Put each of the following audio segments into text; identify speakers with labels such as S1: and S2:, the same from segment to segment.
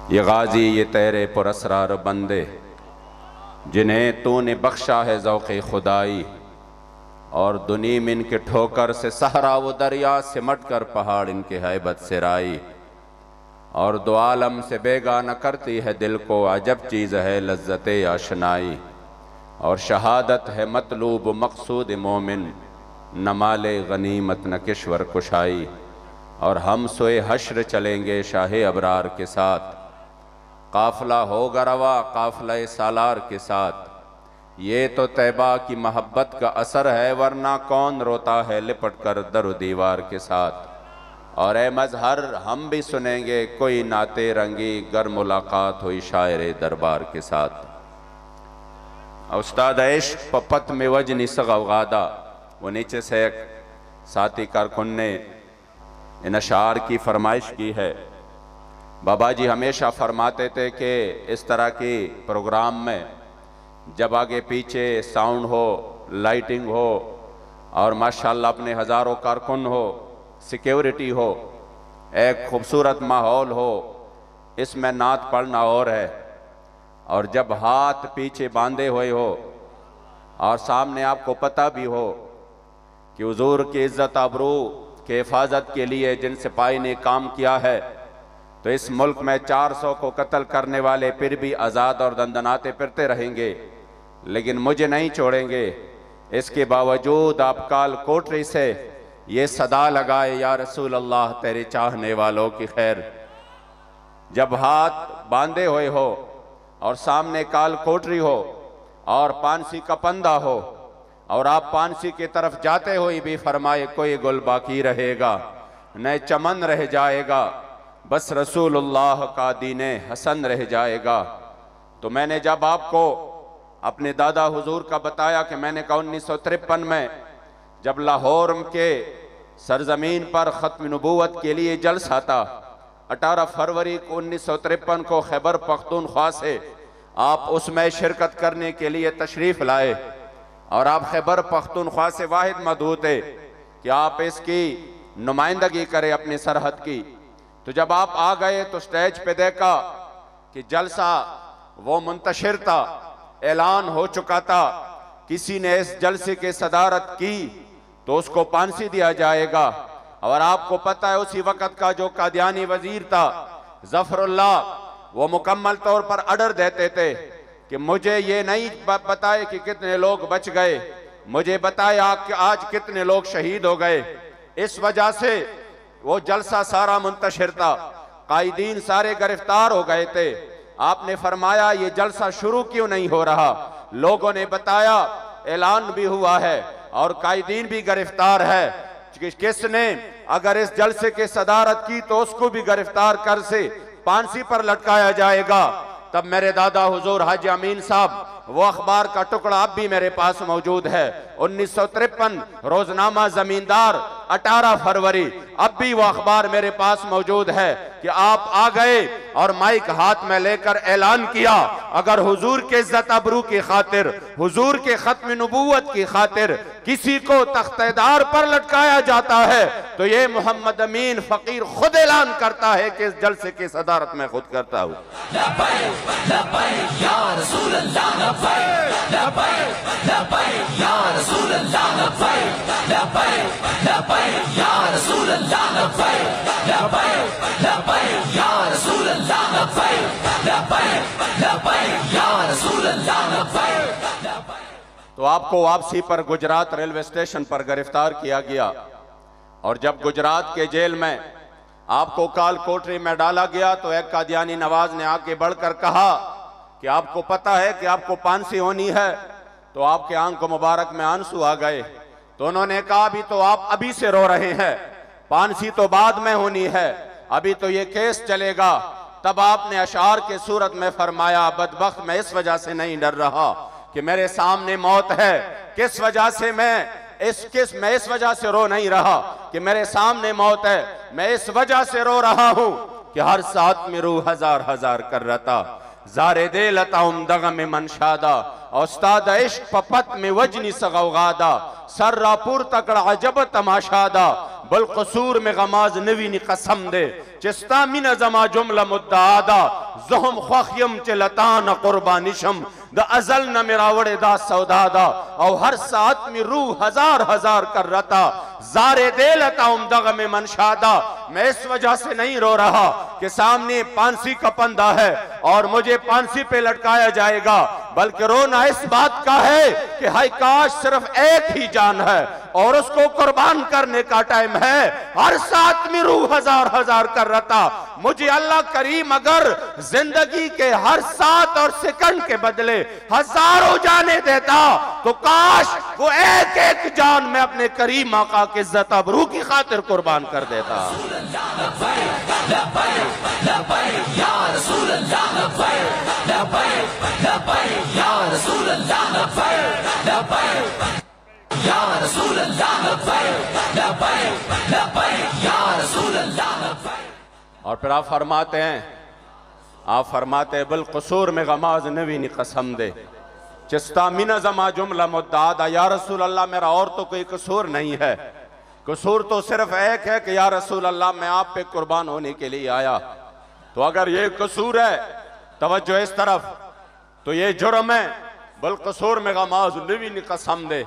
S1: ये गाजी ये तेरे पुरस्रार बंदे जिन्हें तूने बख्शा है ज़ौक़े खुदाई, और दुनीम इनके ठोकर से सहरा वो दरिया सिमट कर पहाड़ इनके हैबत से राई। और दो आलम से बेगाना करती है दिल को अजब चीज़ है लज्जते आशनाई। और शहादत है मतलूब मकसूद मोमिन न माले गनीमत न किश्वर कुशाई। और हम सोए हश्र चलेंगे शाहे अबरार के साथ, काफिला होगा रवा काफिला सालार के साथ। ये तो तैबा की मोहब्बत का असर है, वरना कौन रोता है लिपट कर दर दीवार के साथ। और ए मजहर हम भी सुनेंगे कोई नाते रंगी गर मुलाकात हुई शायर दरबार के साथ। उस्ताद इश्क पपत में वजनी सगवादा, वो नीचे से एक साथी कारकुन ने इन अशार की फरमाइश की है। बाबा जी हमेशा फरमाते थे कि इस तरह की प्रोग्राम में जब आगे पीछे साउंड हो, लाइटिंग हो और माशाल्लाह अपने हज़ारों कारकुन हो, सिक्योरिटी हो, एक खूबसूरत माहौल हो, इसमें नात पढ़ना और है। और जब हाथ पीछे बांधे हुए हो और सामने आपको पता भी हो कि हुजूर की इज़्ज़त आबरू के हिफाजत के लिए जिन सिपाही ने काम किया है, तो इस मुल्क में 400 को कत्ल करने वाले फिर भी आज़ाद और दंदनाते फिरते रहेंगे, लेकिन मुझे नहीं छोड़ेंगे। इसके बावजूद आप काल कोठरी से ये सदा लगाए, या रसूल अल्लाह तेरे चाहने वालों की खैर। जब हाथ बांधे हुए हो और सामने काल कोठरी हो और पानसी का पंदा हो और आप पानसी की तरफ जाते हुए भी फरमाए कोई गुल बाकी रहेगा न चमन रह जाएगा, बस रसूलुल्लाह का दीने हसन रह जाएगा। तो मैंने जब आपको अपने दादा हुजूर का बताया कि मैंने कहा 1953 में जब लाहौर के सरजमीन पर ख़त्म नबूवत के लिए जलसा था, 18 फरवरी को 1953 को खैबर पख्तूनख्वा से आप उसमें शिरकत करने के लिए तशरीफ़ लाए। और आप खैबर पख्तूनख्वा से वाहिद मदऊ थे कि आप इसकी नुमाइंदगी करें अपनी सरहद की। तो जब आप आ गए तो स्टेज पे देखा कि जलसा वो मुंतशिर था, ऐलान हो चुका था, किसी ने इस जलसे की सदारत की तो उसको फांसी दिया जाएगा। और आपको पता है उसी वक्त का जो कादियानी वजीर था जफरुल्लाह, वो मुकम्मल तौर पर ऑर्डर देते थे कि मुझे ये नहीं बताए कि कितने लोग बच गए, मुझे बताया कि आज कितने लोग शहीद हो गए। इस वजह से वो जलसा सारा मुंतशिर था, कायदीन सारे गिरफ्तार हो गए थे। आपने फरमाया ये जलसा शुरू क्यों नहीं हो रहा? लोगों ने बताया ऐलान भी हुआ है और कायदीन भी गिरफ्तार है, किसने अगर इस जलसे की सदारत की तो उसको भी गिरफ्तार कर से फांसी पर लटकाया जाएगा। तब मेरे दादा हुजूर हाजी अमीन साहब, वो अखबार का टुकड़ा अब भी मेरे पास मौजूद है, 1953 रोजनामा जमींदार 18 फरवरी, अब भी वो अखबार मेरे पास मौजूद है कि आप आ गए और माइक हाथ में लेकर ऐलान किया अगर हुजूर के इज्जत अबरू की खातिर, हुजूर के खत्म नबूवत की खातिर किसी को तख्तेदार पर लटकाया जाता है तो ये मोहम्मद अमीन फकीर खुद ऐलान करता है कि इस जलसे की सदारत मैं खुद करता हूँ। तो आपको वापसी पर गुजरात रेलवे स्टेशन पर गिरफ्तार किया गया और जब गुजरात के जेल में आपको काल कोठरी में डाला गया तो एक कादियानी नवाज ने आगे बढ़कर कहा कि आपको पता है कि आपको फांसी होनी है। तो आपके आंख मुबारक में आंसू आ गए। तो उन्होंने कहा अभी तो आप अभी से रो रहे हैं, फांसी तो बाद में होनी है, अभी तो ये केस चलेगा। तब आपने अशार के सूरत में फरमाया बदबख्त मैं इस वजह से नहीं डर रहा कि मेरे सामने मौत है, किस वजह से मैं इस वजह से रो नहीं रहा कि मेरे सामने मौत है, मैं इस वजह से रो रहा हूं कि हर साथ में रूह हजार हजार कर रहा ज़ारे दे लता दगम मनशादा औस्ताद इश्क पपत में वजनी सगौगादा सर्रापुर तकड़ा अजब तमाशादा बलकसूर में गमाज नवीनी कसम दे चिस्ता मिन जमा जुमला मुद्दादा ज़ुहम ख्वाखियम चिलतान कुर्बानिशम द अजल न मिरावड़े दा सौदादा और हर साथ में रूह हजार हजार कर रता जारे दे लता उमदग में मनशादा। मैं इस वजह से नहीं रो रहा कि सामने फांसी का पंदा है और मुझे फांसी पे लटकाया जाएगा, बल्कि रोना इस बात का है कि हाय काश सिर्फ एक ही जान है और उसको कुर्बान करने का टाइम है। हर साथ में रूह हजार हजार कर रता। मुझे अल्लाह करीम अगर जिंदगी के हर सात और सेकंड के बदले हजारों जाने देता तो काश वो एक एक जान में अपने करीम आका की इज्जत अबरू की खातिर कुर्बान कर देता। और फिर आप फरमाते हैं बिलकसूर में गमाज नवीनी कसम दे चिस्ता मिना जमा जुमला मुद्दादा। या रसूल अल्लाह मेरा और तो कोई कसूर नहीं है, कसूर तो सिर्फ एक है कि या रसूल अल्लाह मैं आप पे कुर्बान होने के लिए आया। तो अगर ये कसूर है, तवज्जो इस तरफ, तो ये जुर्म है। बिलकसूर में गमाज नवीनी कसम दे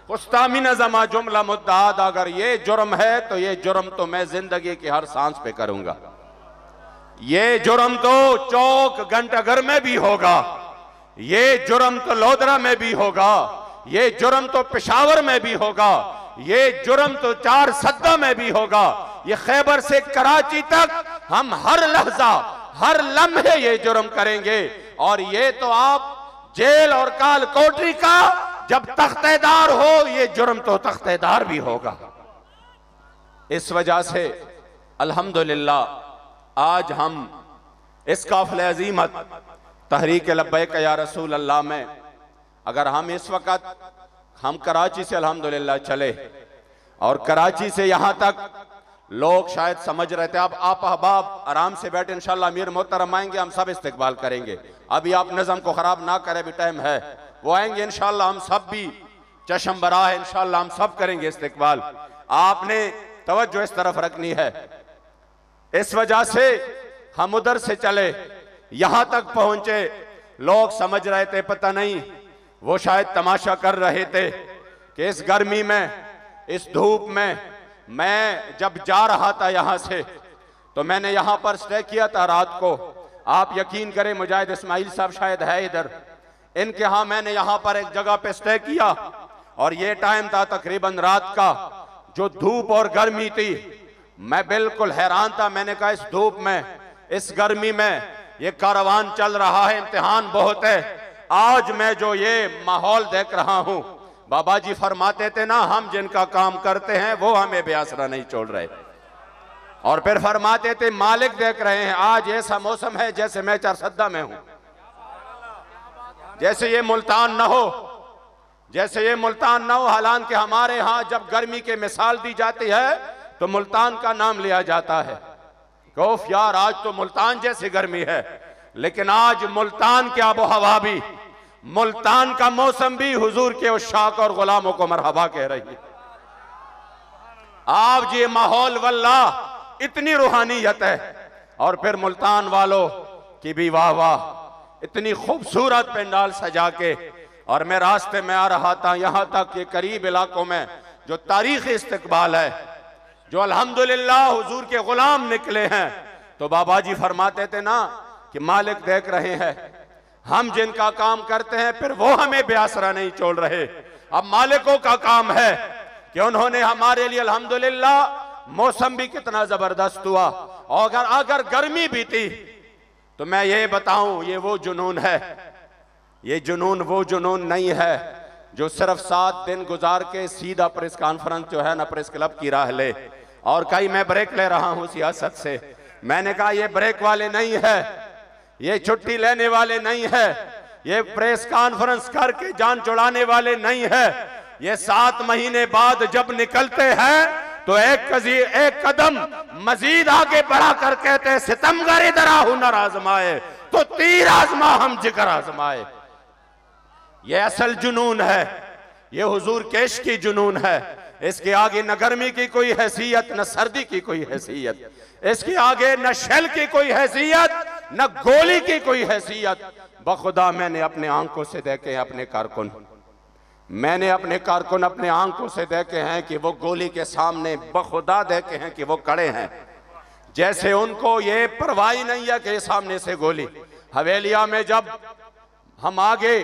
S1: कुस्ता मिना जमा जुमला मुद्दादा। अगर ये जुर्म है तो ये जुर्म तो मैं जिंदगी की हर सांस पे करूंगा। ये जुर्म तो चौक घंटाघर में भी होगा, ये जुर्म तो लोधरा में भी होगा, ये जुर्म तो पेशावर में भी होगा, ये जुर्म तो चार सद्दा में भी होगा। ये खैबर से कराची तक हम हर लहजा हर लम्हे ये जुर्म करेंगे। और ये तो आप जेल और काल कोठरी का जब तख्तेदार हो, ये जुर्म तो तख्तेदार भी होगा। इस वजह से अल्हम्दुलिल्लाह आज हम इस काफिले अजीमत तहरीक लब्बैक या रसूल अल्लाह में, अगर हम इस वक्त हम कराची से अल्हम्दुलिल्लाह चले और कराची से यहां तक लोग शायद समझ रहे थे, अब आप अहबाब आराम से बैठे, इंशाल्लाह अमीर मोहतरम आएंगे, हम सब इस्तकबाल करेंगे। अभी आप नज़म को खराब ना करें, भी टाइम है, वो आएंगे इंशाल्लाह, हम सब भी चश्म बरा है, इंशाल्लाह हम सब करेंगे इस्तकबाल। आपने तवज्जो इस तरफ रखनी है। इस वजह से हम उधर से चले, यहां तक पहुंचे, लोग समझ रहे थे पता नहीं, वो शायद तमाशा कर रहे थे कि इस गर्मी में, इस धूप में, मैं जब जा रहा था यहां से तो मैंने यहां पर स्टे किया था रात को। आप यकीन करें, मुजाहिद इस्माइल साहब शायद है इधर, इनके यहां मैंने यहां पर एक जगह पे स्टे किया और ये टाइम था तकरीबन रात का, जो धूप और गर्मी थी, मैं बिल्कुल हैरान था। मैंने कहा इस धूप में, इस गर्मी में ये कारवान चल रहा है, इम्तिहान बहुत है। आज मैं जो ये माहौल देख रहा हूं, बाबा जी फरमाते थे ना, हम जिनका काम करते हैं वो हमें बेआसरा नहीं छोड़ रहे। और फिर फरमाते थे मालिक देख रहे हैं, आज ऐसा मौसम है जैसे मैं चारसद्दा में हूं, जैसे ये मुल्तान न हो, जैसे ये मुल्तान न हो। हालांकि हमारे यहां जब गर्मी की मिसाल दी जाती है तो मुल्तान का नाम लिया जाता है, कौफ यार आज तो मुल्तान जैसी गर्मी है, लेकिन आज मुल्तान की आबो हवा भी, मुल्तान का मौसम भी हुजूर के उशाक और गुलामों को मरहबा कह रही है। आज ये माहौल वल्लाह इतनी रूहानियत है। और फिर मुल्तान वालों की भी वाह वाह, इतनी खूबसूरत पंडाल सजा के। और मैं रास्ते में आ रहा था, यहां तक के करीब इलाकों में जो तारीखी इस्तकबाल है, जो अल्हम्दुलिल्लाह हुजूर के गुलाम निकले हैं, तो बाबा जी फरमाते थे ना कि मालिक देख रहे हैं, हम जिनका काम करते हैं फिर वो हमें बेआसरा नहीं छोड़ रहे। अब मालिकों का काम है कि उन्होंने हमारे लिए अल्हम्दुलिल्लाह, मौसम भी कितना जबरदस्त हुआ, और अगर गर्मी भी थी तो मैं ये बताऊं, ये वो जुनून है, ये जुनून वो जुनून नहीं है जो सिर्फ 7 दिन गुजार के सीधा प्रेस कॉन्फ्रेंस जो है ना, प्रेस क्लब की राह ले। और कई मैं ब्रेक ले रहा हूं सियासत से, मैंने कहा ये ब्रेक वाले नहीं है, ये छुट्टी लेने वाले नहीं है, ये प्रेस कॉन्फ्रेंस करके जान छुड़ाने वाले नहीं है। ये 7 महीने बाद जब निकलते हैं तो एक कदम मजीद आगे बढ़ा कर कहते हैं, सितमगर इधर हुनर आजमाए तो तीर आजमा हम जिगर आजमाए। ये असल जुनून है, ये हुजूर केश की जुनून है। इसके आगे न गर्मी की कोई हैसियत, न सर्दी की कोई हैसियत, इसके आगे न शेल की कोई हैसियत, न गोली की कोई हैसियत। बखुदा मैंने अपने आंखों से देखे हैं अपने कारकुन, मैंने अपने कारकुन अपने आंखों से देखे हैं कि वो गोली के सामने बखुदा देखे हैं कि वो खड़े हैं, जैसे उनको ये परवाह नहीं है कि सामने से गोली। हवेलिया में जब हम आगे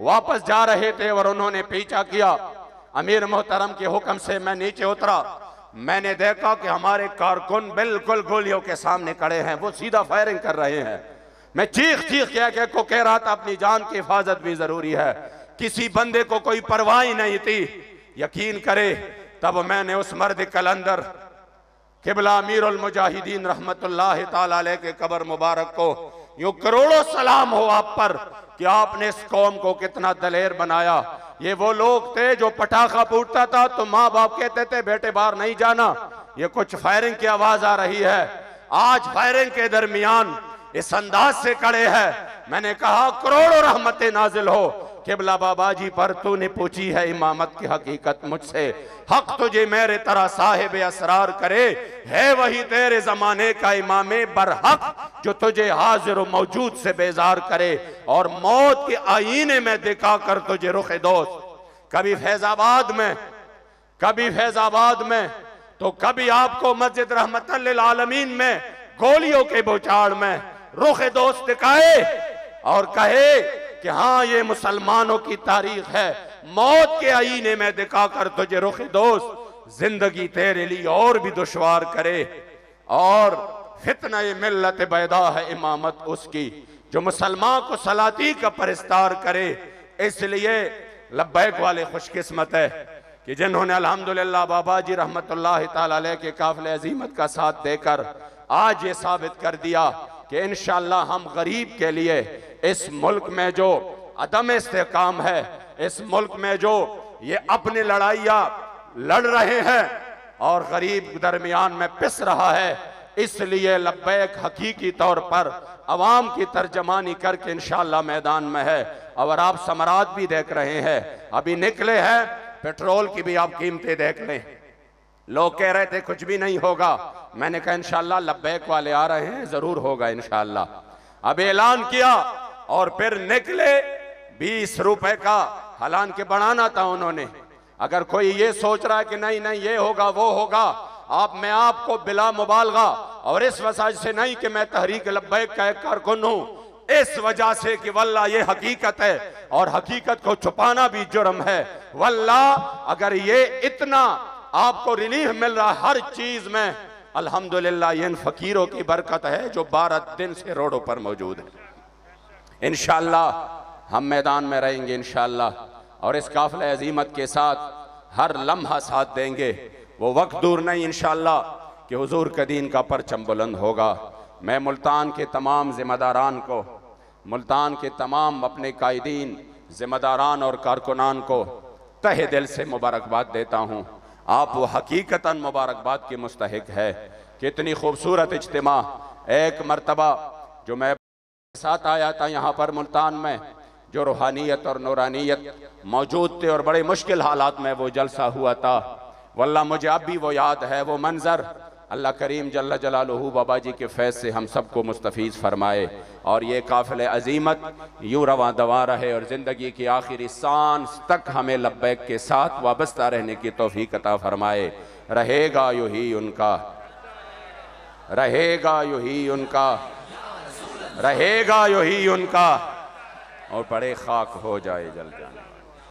S1: वापस जा रहे थे और उन्होंने पीछा किया, अमीर मोहतरम के हुक्म से मैं नीचे उतरा, मैंने देखा कि हमारे कारकुन बिल्कुल गोलियों के सामने खड़े हैं, वो सीधा फायरिंग कर रहे हैं। मैं चीख चीख को कह रहा था अपनी जान की हिफाजत भी जरूरी है, किसी बंदे को कोई परवाह ही नहीं थी। यकीन करे तब मैंने उस मर्द कलंदर किबला अमीरुल मुजाहिदीन रहमतुल्लाह ताला अलैह के कब्र मुबारक को यूं करोड़ों सलाम हो आप पर कि आपने इस कौम को कितना दलेर बनाया। ये वो लोग थे जो पटाखा फूटता था तो माँ बाप कहते थे बेटे बाहर नहीं जाना, ये कुछ फायरिंग की आवाज आ रही है। आज फायरिंग के दरमियान इस अंदाज से खड़े हैं। मैंने कहा करोड़ों रहमतें नाजिल हो किबला बाबा जी पर, तूने पूछी है इमामत की हकीकत मुझसे, हक तुझे मेरे तरह साहिब असरार करे, है वही तेरे जमाने का इमामे बरहक जो तुझे हाजिर मौजूद से बेजार करे और मौत के आईने में दिखा कर तुझे रुखे दोस्त। कभी फैजाबाद में, कभी फैजाबाद में, तो कभी आपको मस्जिद रहमतल लिल आलमीन में गोलियों के बौछार में रुखे दोस्त दिखाए और कहे कि हाँ ये मुसलमानों की तारीख है, मौत के आईने में दिखाकर तुझे रुख दोस्त जिंदगी तेरे लिए और भी दुश्वार करे। और फितना मिल्लत बैदा है इमामत उसकी जो मुसलमान को सलाती का परिस्तार करे। इसलिए लब्बैक वाले खुशकिस्मत है कि जिन्होंने अल्हम्दुलिल्लाह बाबा जी रहमतुल्लाह ताला अलैह के काफिले अजीमत का साथ देकर आज ये साबित कर दिया कि इंशाअल्लाह हम गरीब के लिए इस मुल्क में जो अदम इस्तेकाम है, इस मुल्क में जो ये अपनी लड़ाइयाँ लड़ रहे हैं और गरीब दरमियान में पिस रहा है, इसलिए लब्बैक हकीकी तौर पर अवाम की तर्जमानी करके इंशाअल्लाह मैदान में है। और आप समरात भी देख रहे हैं, अभी निकले हैं, पेट्रोल की भी आप कीमतें देख लें। लोग कह रहे थे कुछ भी नहीं होगा, मैंने कहा इंशाअल्लाह लब्बैक वाले आ रहे हैं, जरूर होगा इंशाअल्लाह। अब ऐलान किया और फिर निकले 20 रुपए का, हालांकि बढ़ाना था उन्होंने। अगर कोई ये सोच रहा है कि नहीं नहीं ये होगा वो होगा, मैं आपको बिला मुबालगा और इस वजह से नहीं कि मैं तहरीक लब्बैक का एक कारकुन हूं, इस वजह से कि वल्लाह ये हकीकत है और हकीकत को छुपाना भी जुर्म है। वल्लाह अगर ये इतना आपको रिलीफ मिल रहा है हर चीज में, अल्हम्दुलिल्लाह ये इन फकीरों की बरकत है जो 12 दिन से रोडों पर मौजूद है। इंशाअल्लाह हम मैदान में रहेंगे इंशाअल्लाह, और इस काफिले अजीमत के साथ हर लम्हा साथ देंगे। वो वक्त दूर नहीं इंशाअल्लाह कि हुजूर के दीन का परचम बुलंद होगा। मैं मुल्तान के तमाम जिम्मेदारान को, मुल्तान के तमाम अपने कायदीन, जिम्मेदारान और कारकुनान को तहे दिल से मुबारकबाद देता हूँ। आप वो हकीकतन मुबारकबाद के मुस्तहिक है। कितनी खूबसूरत इज्तिमा, एक मरतबा जो मैं साथ आया था यहाँ पर मुल्तान में, जो रूहानियत और नूरानियत मौजूद थे और बड़े मुश्किल हालात में वो जलसा हुआ था। वल्लाह मुझे अब भी वो याद है, वो मंजर। अल्लाह करीम जल्ला जलालुहू बाबा जी के फैज़ से हम सबको मुस्तफ़ीज़ फरमाए और ये काफ़िले अजीमत यूँ रवां दवा रहे और ज़िंदगी की आखिरी सांस तक हमें लब्बैक के साथ वाबस्ता रहने की तौफ़ीक़ अता फरमाए। रहेगा यूँ ही उनका, रहेगा यूँ ही उनका, रहेगा यूँ ही उनका, और बड़े खाक हो जाए जल जाने।